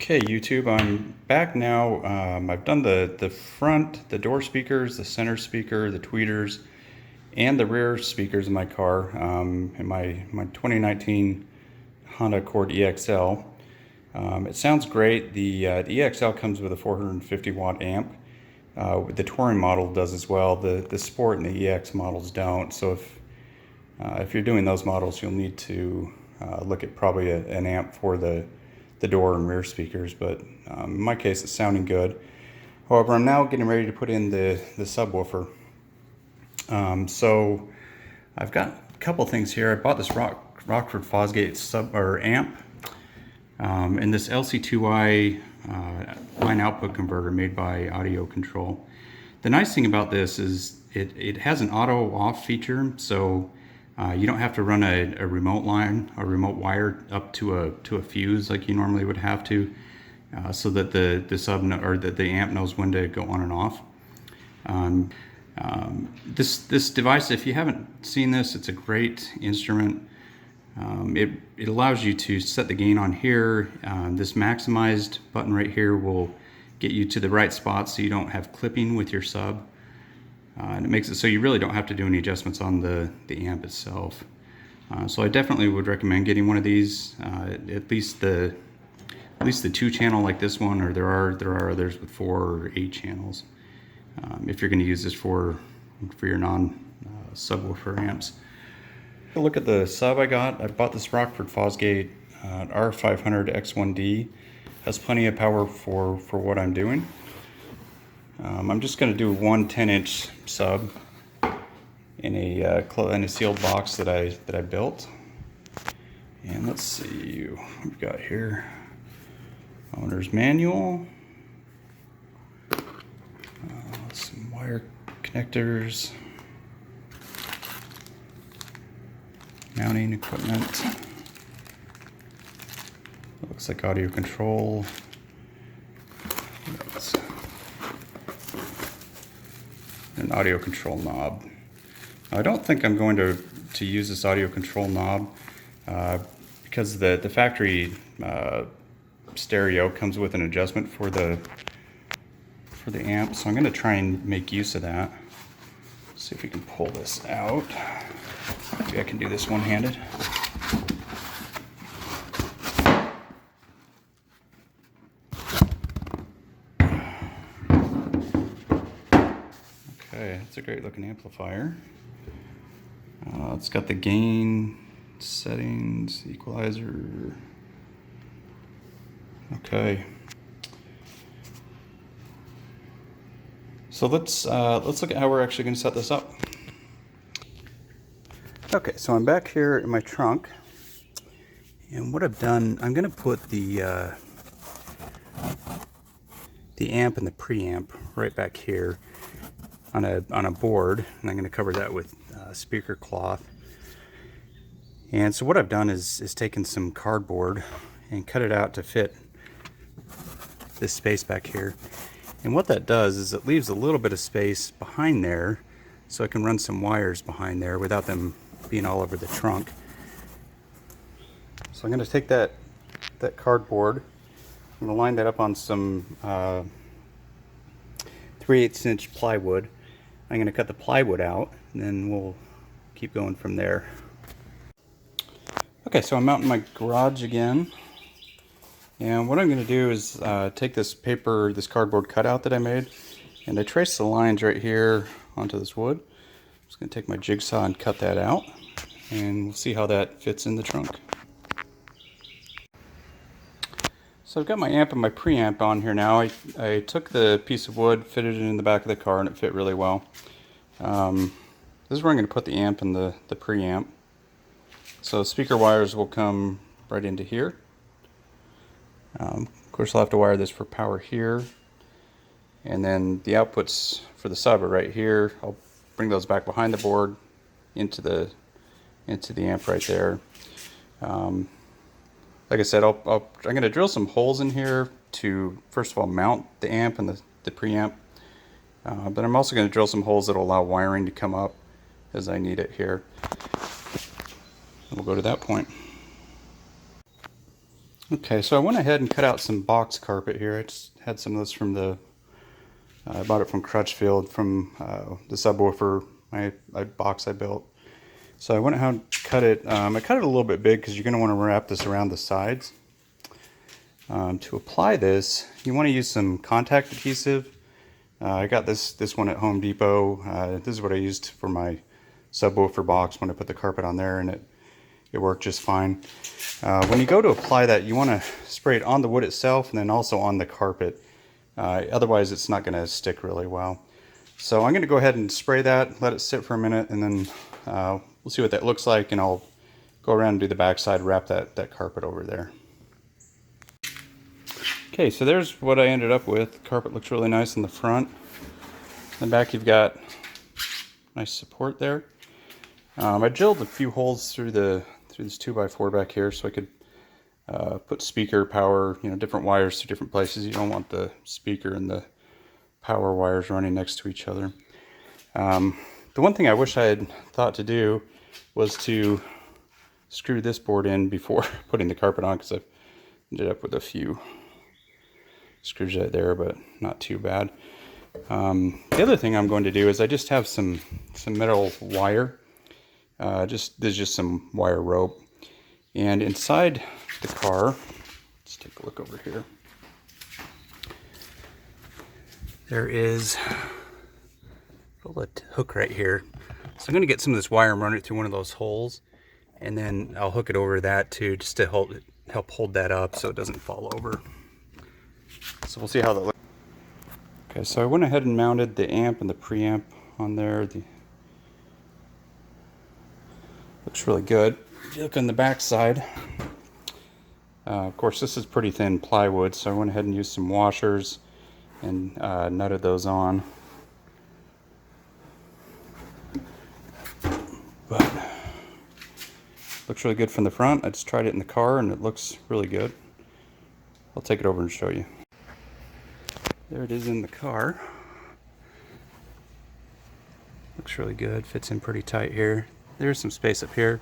Okay, YouTube, I'm back now. I've done the front, the door speakers, the center speaker, the tweeters, and the rear speakers in my car, in my 2019 Honda Accord EXL. It sounds great. The EXL comes with a 450 watt amp. The Touring model does as well. The Sport and the EX models don't. So if you're doing those models, you'll need to look at probably an amp for the door and rear speakers, but in my case it's sounding good. However, I'm now getting ready to put in the subwoofer. So I've got a couple things here. I bought this Rockford Fosgate amp and this LC2I line output converter made by Audio Control. The nice thing about this is it has an auto off feature, so you don't have to run a remote line, a remote wire up to a fuse like you normally would have to, so that the amp knows when to go on and off. This device, if you haven't seen this, it's a great instrument. It allows you to set the gain on here. This maximized button right here will get you to the right spot so you don't have clipping with your sub. And it makes it so you really don't have to do any adjustments on the amp itself. So I definitely would recommend getting one of these, at least the 2-channel like this one, or there are others with 4 or 8 channels. If you're going to use this for your non-subwoofer amps. Look at the sub I got. I bought this Rockford Fosgate R500 X1D. Has plenty of power for what I'm doing. I'm just going to do one 10-inch sub in a sealed box that I built. And let's see what we've got here. Owner's manual. Some wire connectors. Mounting equipment. Looks like audio control. An audio control knob. I don't think I'm going to use this audio control knob because the factory stereo comes with an adjustment for the amp, so I'm going to try and make use of that. See if we can pull this out. Maybe I can do this one-handed. Okay, that's a great looking amplifier. It's got the gain settings, equalizer. Okay. So let's look at how we're actually going to set this up. Okay, so I'm back here in my trunk, and what I've done, I'm going to put the amp and the preamp right back here on a board, and I'm going to cover that with speaker cloth. And so what I've done is taken some cardboard and cut it out to fit this space back here. And what that does is it leaves a little bit of space behind there, so I can run some wires behind there without them being all over the trunk. So I'm going to take that cardboard, I'm going to line that up on some 3/8 inch plywood. I'm going to cut the plywood out, and then we'll keep going from there. Okay, so I'm out in my garage again, and what I'm going to do is take this cardboard cutout that I made, and I trace the lines right here onto this wood. I'm just going to take my jigsaw and cut that out, and we'll see how that fits in the trunk. So I've got my amp and my preamp on here now. I took the piece of wood, fitted it in the back of the car, and it fit really well. This is where I'm going to put the amp and the preamp. So speaker wires will come right into here. Of course, I'll have to wire this for power here. And then the outputs for the sub are right here. I'll bring those back behind the board into the amp right there. Like I said, I'm going to drill some holes in here to, first of all, mount the amp and the preamp. But I'm also going to drill some holes that will allow wiring to come up as I need it here. And we'll go to that point. Okay, so I went ahead and cut out some box carpet here. I just had some of this from the, I bought it from Crutchfield from the subwoofer, my box I built. So I went ahead and cut it. I cut it a little bit big because you're going to want to wrap this around the sides. To apply this, you want to use some contact adhesive. I got this one at Home Depot. This is what I used for my subwoofer box when I put the carpet on there, and it worked just fine. When you go to apply that, you want to spray it on the wood itself and then also on the carpet. Otherwise, it's not going to stick really well. So I'm going to go ahead and spray that, let it sit for a minute, and then we'll see what that looks like, and I'll go around and do the back side, wrap that carpet over there. Okay, so there's what I ended up with. The carpet looks really nice in the front. In the back, you've got nice support there. I drilled a few holes through this 2x4 back here so I could put speaker, power, different wires to different places. You don't want the speaker and the power wires running next to each other. The one thing I wish I had thought to do was to screw this board in before putting the carpet on, because I've ended up with a few screws right there, but not too bad. The other thing I'm going to do is I just have some metal wire. There's just some wire rope, and inside the car, let's take a look over here. There is a little hook right here. So I'm going to get some of this wire and run it through one of those holes, and then I'll hook it over that too, just to help hold that up so it doesn't fall over. So we'll see how that looks. Okay, so I went ahead and mounted the amp and the preamp on there. Looks really good. If you look on the back side, of course this is pretty thin plywood, so I went ahead and used some washers and nutted those on. But looks really good from the front. I just tried it in the car and it looks really good. I'll take it over and show you. There it is in the car. Looks really good, fits in pretty tight here. There's some space up here.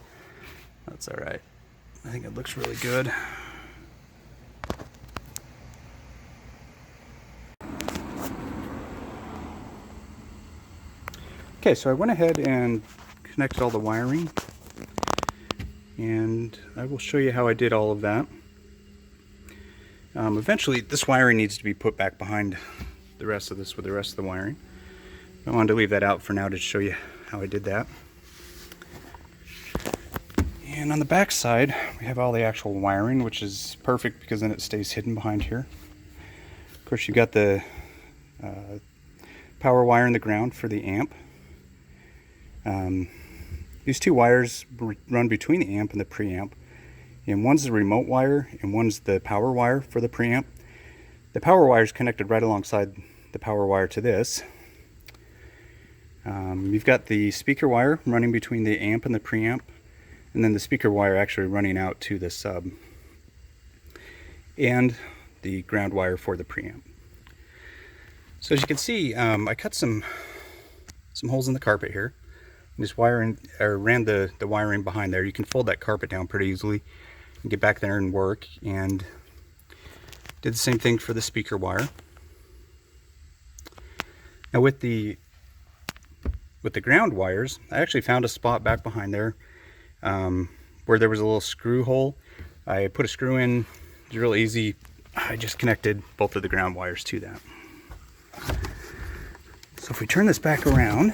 That's all right. I think it looks really good. Okay, so I went ahead and connected all the wiring, and I will show you how I did all of that. Eventually this wiring needs to be put back behind the rest of this with the rest of the wiring. I wanted to leave that out for now to show you how I did that. And on the back side, we have all the actual wiring, which is perfect because then it stays hidden behind here. Of course, you've got the power wire in the ground for the amp. These two wires run between the amp and the preamp. And one's the remote wire and one's the power wire for the preamp. The power wire is connected right alongside the power wire to this. You've got the speaker wire running between the amp and the preamp, and then the speaker wire actually running out to the sub, and the ground wire for the preamp. So as you can see, I cut some holes in the carpet here. Just ran the wiring behind there. You can fold that carpet down pretty easily and get back there and work. And did the same thing for the speaker wire. Now with the ground wires, I actually found a spot back behind there where there was a little screw hole. I put a screw in. It was real easy. I just connected both of the ground wires to that. So if we turn this back around,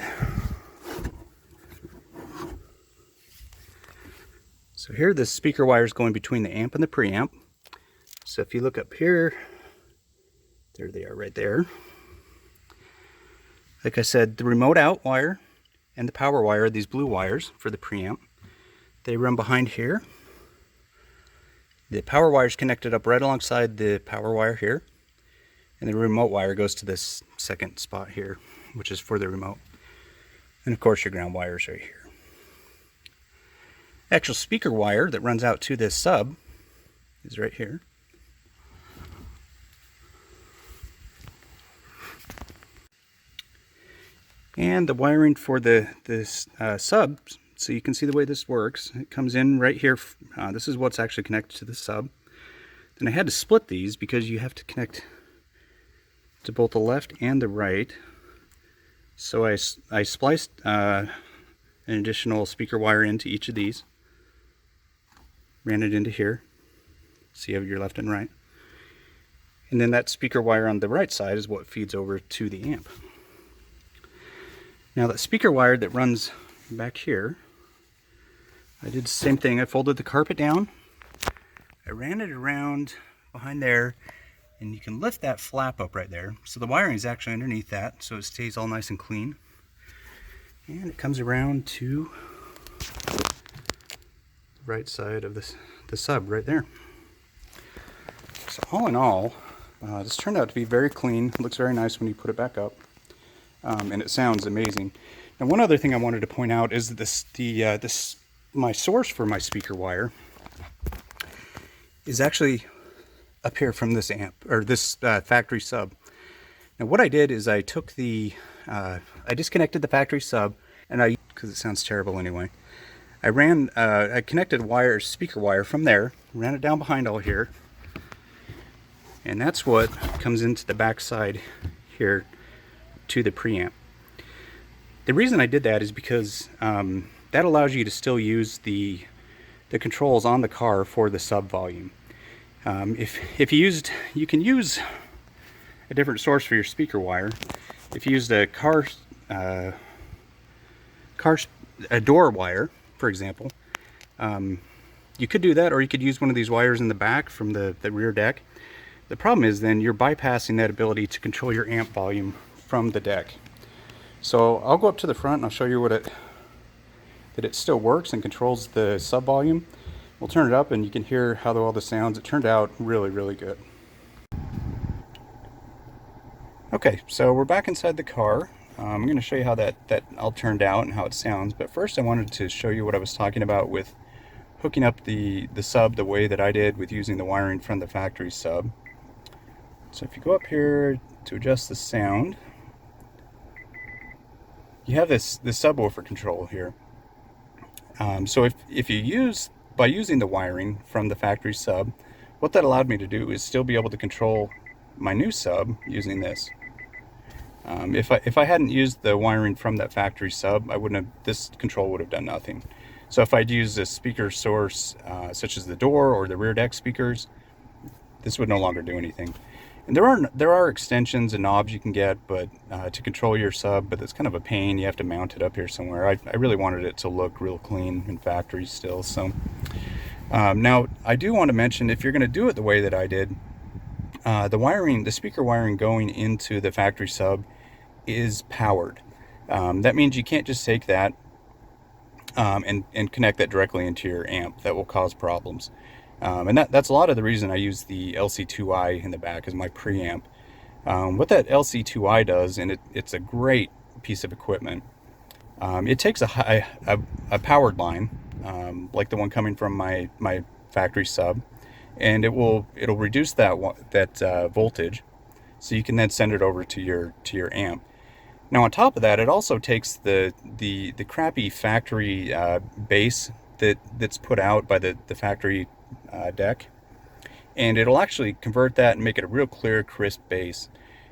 so here the speaker wire is going between the amp and the preamp. So if you look up here, there they are right there. Like I said, the remote out wire and the power wire, these blue wires for the preamp, they run behind here. The power wire is connected up right alongside the power wire here. And the remote wire goes to this second spot here, which is for the remote. And of course your ground wire is right here. Actual speaker wire that runs out to this sub is right here. And the wiring for this sub, so you can see the way this works. It comes in right here. This is what's actually connected to the sub. And I had to split these because you have to connect to both the left and the right. So I spliced an additional speaker wire into each of these, ran it into here, so you have your left and right. And then that speaker wire on the right side is what feeds over to the amp. Now that speaker wire that runs back here, I did the same thing. I folded the carpet down, I ran it around behind there, and you can lift that flap up right there. So the wiring is actually underneath that, so it stays all nice and clean. And it comes around to the right side of the sub right there. So all in all, this turned out to be very clean. It looks very nice when you put it back up, and it sounds amazing. Now, one other thing I wanted to point out is that my source for my speaker wire is actually up here from this amp, or this factory sub. Now, what I did is I took I disconnected the factory sub, and because it sounds terrible anyway, I connected speaker wire from there, ran it down behind all here, and that's what comes into the back side here to the preamp. The reason I did that is because that allows you to still use the controls on the car for the sub volume. If you can use a different source for your speaker wire. If you used a door wire, for example, you could do that, or you could use one of these wires in the back from the rear deck. The problem is then you're bypassing that ability to control your amp volume from the deck. So I'll go up to the front and I'll show you that it still works and controls the sub volume. We'll turn it up and you can hear how well this sounds. It turned out really, really good. Okay, so we're back inside the car. I'm going to show you how that all turned out and how it sounds. But first I wanted to show you what I was talking about with hooking up the sub the way that I did with using the wiring from the factory sub. So if you go up here to adjust the sound, you have this subwoofer control here. So if you by using the wiring from the factory sub, what that allowed me to do is still be able to control my new sub using this. If I hadn't used the wiring from that factory sub, this control would have done nothing. So if I'd used a speaker source such as the door or the rear deck speakers, this would no longer do anything. And there are extensions and knobs you can get, but to control your sub, but it's kind of a pain. You have to mount it up here somewhere. I really wanted it to look real clean in factory still. So now I do want to mention, if you're going to do it the way that I did, the speaker wiring going into the factory sub is powered. That means you can't just take that and connect that directly into your amp. That will cause problems. And that's a lot of the reason I use the LC2i in the back as my preamp. What that LC2i does, and it's a great piece of equipment, it takes a powered line, like the one coming from my factory sub, and it'll reduce that voltage, so you can then send it over to your amp. Now on top of that, it also takes the crappy factory bass that's put out by the factory deck, and it'll actually convert that and make it a real clear, crisp bass.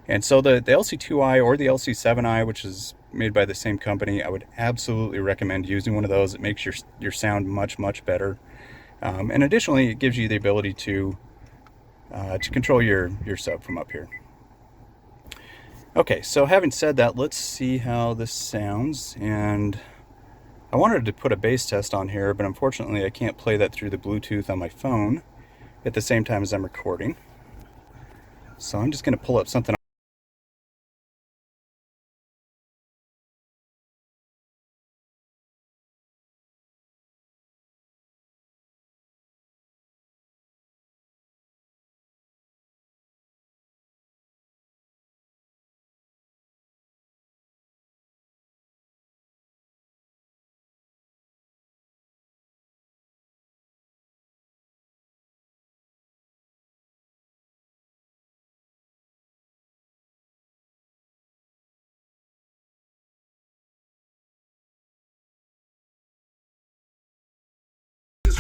And so the LC2i or the LC7i, which is made by the same company, I would absolutely recommend using one of those. It makes your sound much better, and additionally it gives you the ability to control your sub from up here. Okay, so having said that, let's see how this sounds. And I wanted to put a bass test on here, but unfortunately I can't play that through the Bluetooth on my phone at the same time as I'm recording. So I'm just going to pull up something.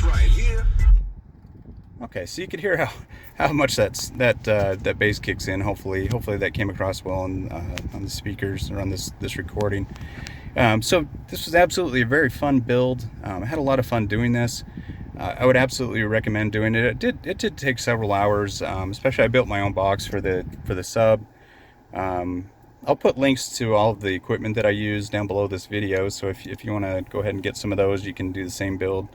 Right here. Okay, so you could hear how much that bass kicks in. Hopefully that came across well on the speakers or on this recording. So this was absolutely a very fun build. I had a lot of fun doing this. I would absolutely recommend doing it. It did take several hours, especially I built my own box for the sub. I'll put links to all of the equipment that I use down below this video, so if you want to go ahead and get some of those, you can do the same build.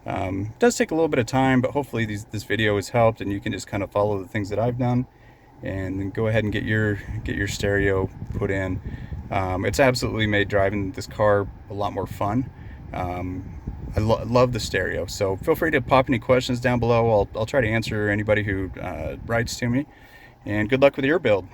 It does take a little bit of time, but hopefully this video has helped and you can just kind of follow the things that I've done and then go ahead and get your stereo put in. It's absolutely made driving this car a lot more fun. I love the stereo, so feel free to pop any questions down below. I'll try to answer anybody who writes to me, and good luck with your build.